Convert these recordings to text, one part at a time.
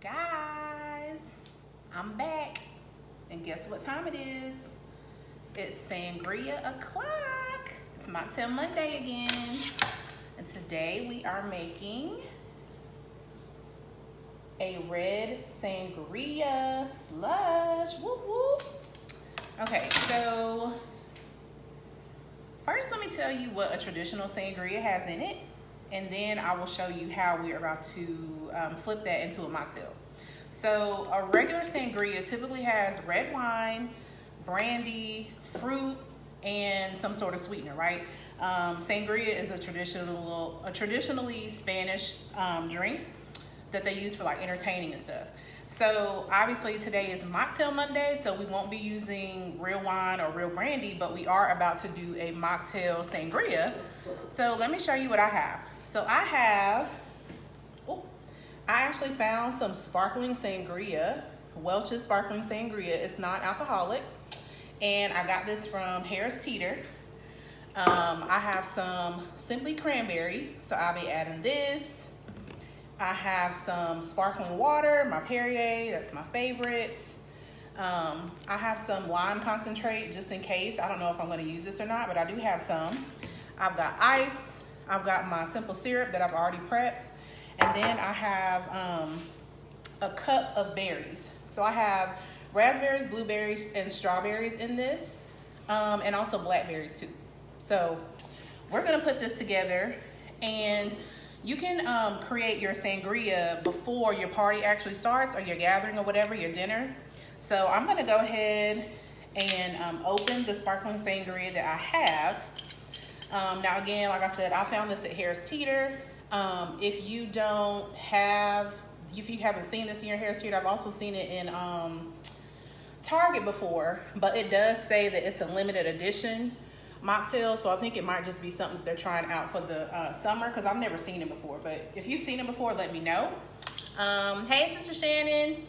Guys, I'm back, and guess what time it is? It's Sangria O'clock. It's Mocktail Monday again, and today we are making a red Sangria Slush. Whoop whoop. Okay, so first let me tell you what a traditional Sangria has in it, and then I will show you how we're about to flip that into a mocktail. So a regular Sangria typically has red wine, brandy, fruit, and some sort of sweetener, right? Sangria is a traditionally Spanish drink that they use for like entertaining and stuff. So obviously today is Mocktail Monday, so we won't be using real wine or real brandy, but we are about to do a mocktail Sangria. So let me show you what I have. So I actually found some sparkling Sangria, Welch's sparkling Sangria. It's not alcoholic, and I got this from Harris Teeter. I have some Simply Cranberry, so I'll be adding this. I have some sparkling water, my Perrier, that's my favorite. I have some lime concentrate just in case. I don't know if I'm going to use this or not, but I do have some. I've got ice. I've got my simple syrup that I've already prepped. And then I have a cup of berries. So I have raspberries, blueberries, and strawberries in this, and also blackberries too. So we're gonna put this together, and you can create your Sangria before your party actually starts, or your gathering, or whatever, your dinner. So I'm gonna go ahead and open the sparkling Sangria that I have. Now again, like I said, I found this at Harris Teeter. If you haven't seen this in your Harris Teeter, I've also seen it in Target before, but it does say that it's a limited edition mocktail, so I think it might just be something that they're trying out for the summer, because I've never seen it before. But if you've seen it before, let me know. Hey, Sister Shannon.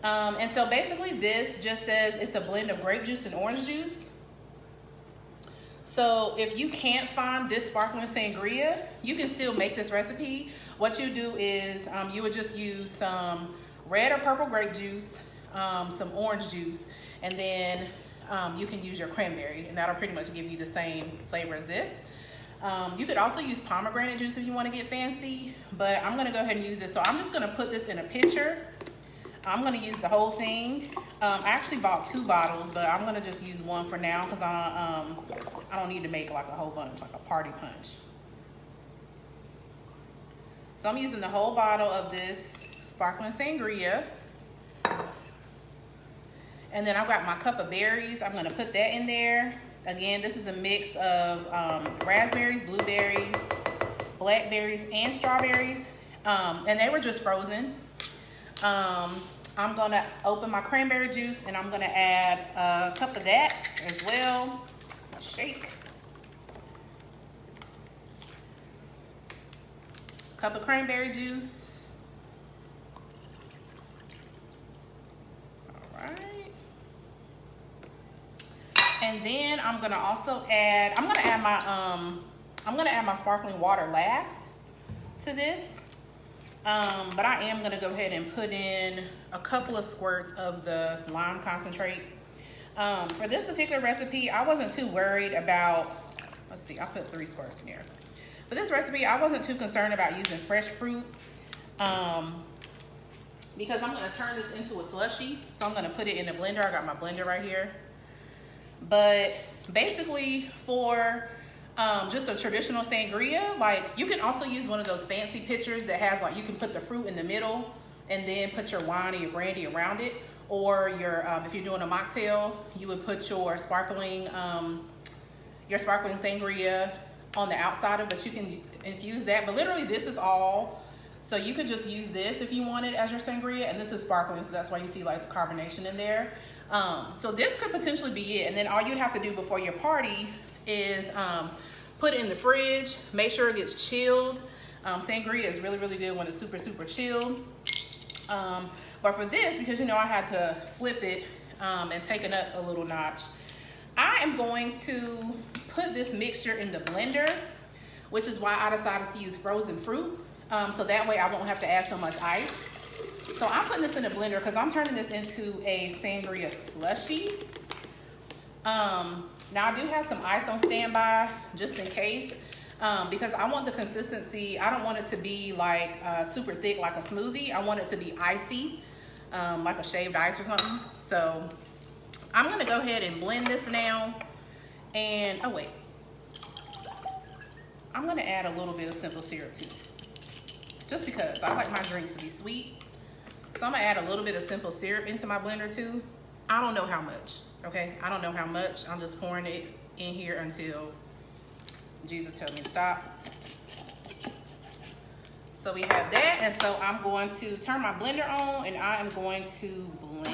And so basically this just says it's a blend of grape juice and orange juice. So if you can't find this sparkling Sangria, you can still make this recipe. What you do is you would just use some red or purple grape juice, some orange juice, and then you can use your cranberry, and that'll pretty much give you the same flavor as this. You could also use pomegranate juice if you want to get fancy, but I'm going to go ahead and use this. So I'm just going to put this in a pitcher. I'm going to use the whole thing. I actually bought 2 bottles, but I'm going to just use one for now because I don't need to make like a whole bunch, like a party punch. So I'm using the whole bottle of this sparkling Sangria. And then I've got my cup of berries. I'm going to put that in there. Again, this is a mix of raspberries, blueberries, blackberries, and strawberries. And they were just frozen. I'm going to open my cranberry juice, and I'm going to add a cup of that as well. Shake. Cup of cranberry juice. All right. And then I'm going to also add, I'm going to add my sparkling water last to this. But I am going to go ahead and put in a couple of squirts of the lime concentrate. For this particular recipe, I wasn't too worried about, let's see, I put 3 squirts in here. For this recipe, I wasn't too concerned about using fresh fruit because I'm going to turn this into a slushy. So I'm going to put it in the blender. I got my blender right here. But basically for just a traditional Sangria, like you can also use one of those fancy pitchers that has like, you can put the fruit in the middle and then put your wine or your brandy around it. Or your, if you're doing a mocktail, you would put your sparkling Sangria on the outside of it, but you can infuse that. But literally this is all, so you could just use this if you wanted as your Sangria, and this is sparkling, so that's why you see like the carbonation in there. So this could potentially be it, and then all you'd have to do before your party is put it in the fridge, make sure it gets chilled. Sangria is really, really good when it's super, super chilled. But for this, because you know I had to flip it and take it up a little notch, I am going to put this mixture in the blender, which is why I decided to use frozen fruit. So that way I won't have to add so much ice. So I'm putting this in a blender because I'm turning this into a sangria slushy. Now I do have some ice on standby just in case, because I want the consistency. I don't want it to be like super thick like a smoothie. I want it to be icy, like a shaved ice or something. So I'm gonna go ahead and blend this now. And oh wait, I'm gonna add a little bit of simple syrup too, just because I like my drinks to be sweet. So I'm gonna add a little bit of simple syrup into my blender too. I don't know how much, okay? I don't know how much. I'm just pouring it in here until Jesus tells me to stop. So we have that, and so I'm going to turn my blender on and I am going to blend.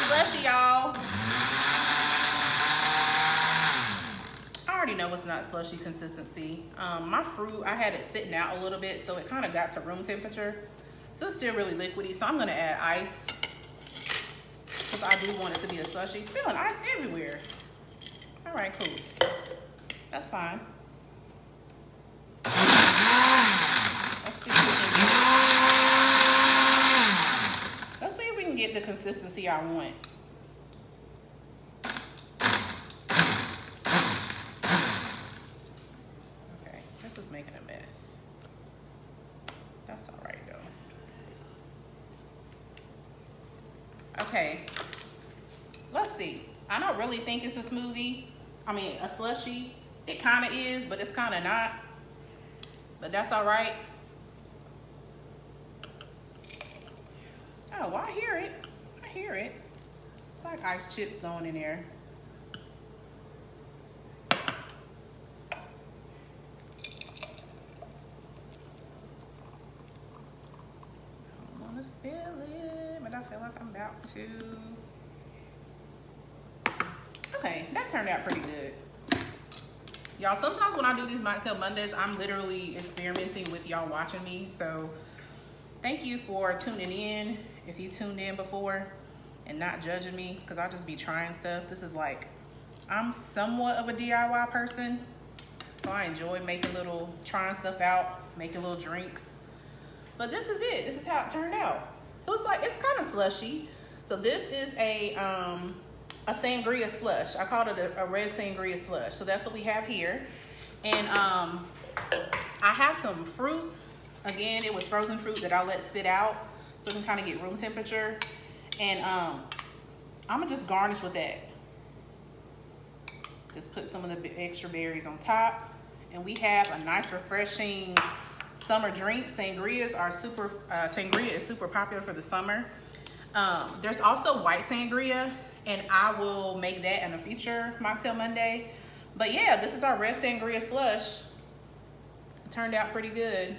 Slushy, y'all. I already know it's not slushy consistency. My fruit, I had it sitting out a little bit, so it kind of got to room temperature. So it's still really liquidy. So I'm gonna add ice because I do want it to be a slushy. Spilling ice everywhere. All right, cool. That's fine. Let's see if we can get the consistency I want. Okay, this is making a mess. That's all right though. Okay, let's see. I don't really think it's a smoothie. I mean, a slushy. It kind of is, but it's kind of not. But that's all right. Oh, well, I hear it. I hear it. It's like ice chips going in there. I don't want to spill it, but I feel like I'm about to. Okay, that turned out pretty good. Y'all, sometimes when I do these Mocktail Mondays, I'm literally experimenting with y'all watching me. So thank you for tuning in. If you tuned in before and not judging me, because I'll just be trying stuff. This is like, I'm somewhat of a DIY person. So I enjoy trying stuff out, making little drinks. But this is it. This is how it turned out. So it's like, it's kind of slushy. So this is a Sangria Slush. I called it a red Sangria Slush. So that's what we have here. And I have some fruit. Again, it was frozen fruit that I let sit out so it can kind of get room temperature. And I'm gonna just garnish with that. Just put some of the extra berries on top. And we have a nice refreshing summer drink. Sangria is super popular for the summer. There's also white sangria, and I will make that in a future Mocktail Monday. But yeah, this is our red Sangria Slush. It turned out pretty good.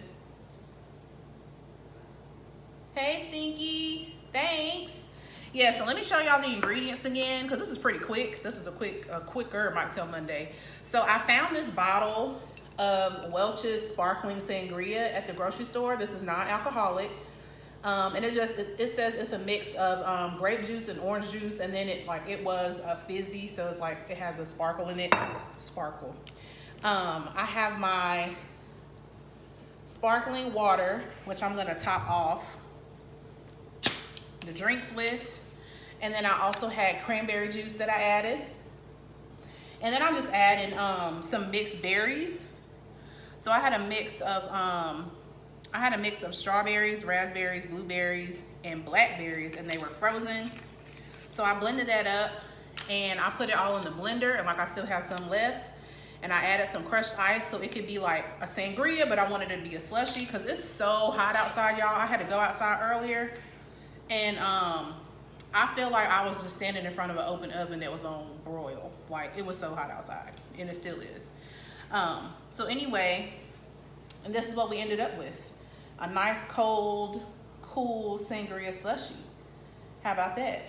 Hey, Stinky, thanks. Yeah, so let me show y'all the ingredients again, because this is pretty quick. This is a quicker Mocktail Monday. So I found this bottle of Welch's sparkling sangria at the grocery store. This is non-alcoholic. And it says it's a mix of grape juice and orange juice, and then it was a fizzy, so it's like it has a sparkle in it. Sparkle. I have my sparkling water, which I'm gonna top off the drinks with, and then I also had cranberry juice that I added, and then I'm just adding some mixed berries. So I had a mix of strawberries, raspberries, blueberries, and blackberries, and they were frozen. So I blended that up, and I put it all in the blender, and I still have some left. And I added some crushed ice, so it could be like a sangria, but I wanted it to be a slushie because it's so hot outside, y'all. I had to go outside earlier, and I feel like I was just standing in front of an open oven that was on broil. Like, it was so hot outside, and it still is. So anyway, and this is what we ended up with. A nice, cold, cool sangria slushie. How about that?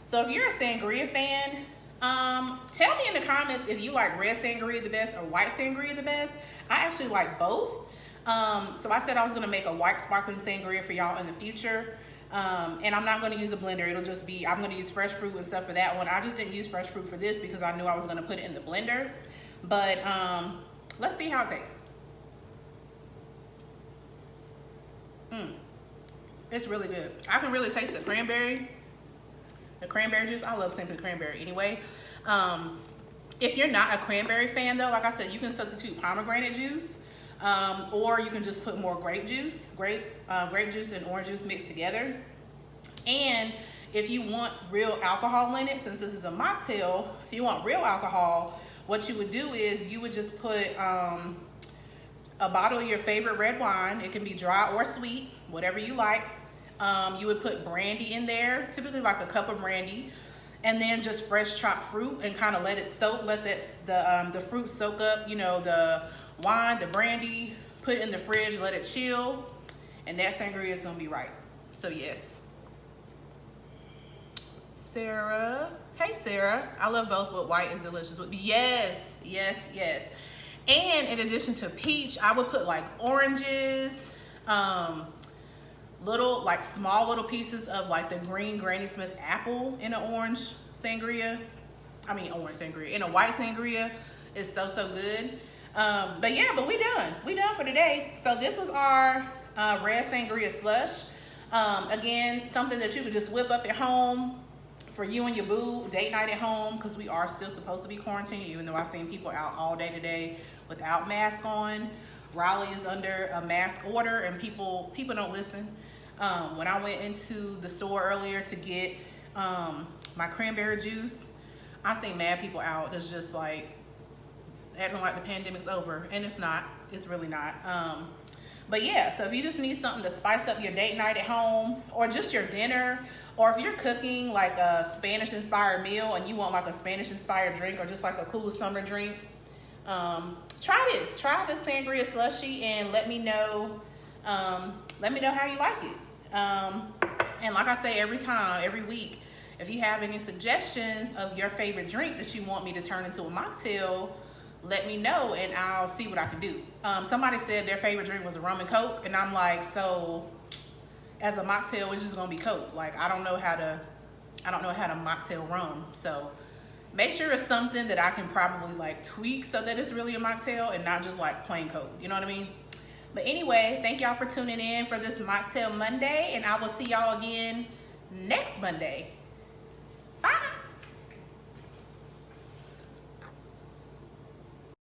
So if you're a sangria fan, tell me in the comments if you like red sangria the best or white sangria the best. I actually like both. So I said I was gonna make a white sparkling sangria for y'all in the future. And I'm not gonna use a blender. It'll just be, I'm gonna use fresh fruit and stuff for that one. I just didn't use fresh fruit for this because I knew I was gonna put it in the blender. But let's see how it tastes. It's really good. I can really taste the cranberry juice. I love simply cranberry anyway. If you're not a cranberry fan though, like I said, you can substitute pomegranate juice, or you can just put more grape juice and orange juice mixed together. And if you want real alcohol in it, since this is a mocktail, if you want real alcohol, what you would do is you would just put a bottle of your favorite red wine. It can be dry or sweet, whatever you like. You would put brandy in there, typically like a cup of brandy, and then just fresh chopped fruit and kind of let it soak, let the fruit soak up, you know, the wine, the brandy, put it in the fridge, let it chill, and that sangria is gonna be right. So yes. Sarah, hey Sarah, I love both, but white is delicious with me. Yes, yes, yes. And in addition to peach, I would put like oranges, little, like small little pieces of like the green Granny Smith apple in an orange sangria. I mean orange sangria. In a white sangria. It's so, so good. But yeah, but we done for today. So this was our red Sangria slush. Again, something that you could just whip up at home for you and your boo, date night at home, because we are still supposed to be quarantined, even though I've seen people out all day today without mask on. Raleigh is under a mask order, and people don't listen. When I went into the store earlier to get my cranberry juice, I seen mad people out that's just like acting like the pandemic's over, and it's not. It's really not. But yeah, so if you just need something to spice up your date night at home, or just your dinner, or if you're cooking like a Spanish-inspired meal and you want like a Spanish-inspired drink, or just like a cool summer drink, try this. Try this Sangria Slushy and let me know how you like it. And like I say every week, if you have any suggestions of your favorite drink that you want me to turn into a mocktail, let me know and I'll see what I can do. Somebody said their favorite drink was a rum and Coke, and I'm like, so as a mocktail, it's just gonna be Coke. Like I don't know how to mocktail rum. So make sure it's something that I can probably like tweak so that it's really a mocktail and not just like plain Coke. You know what I mean? But anyway, thank y'all for tuning in for this Mocktail Monday, and I will see y'all again next Monday. Bye.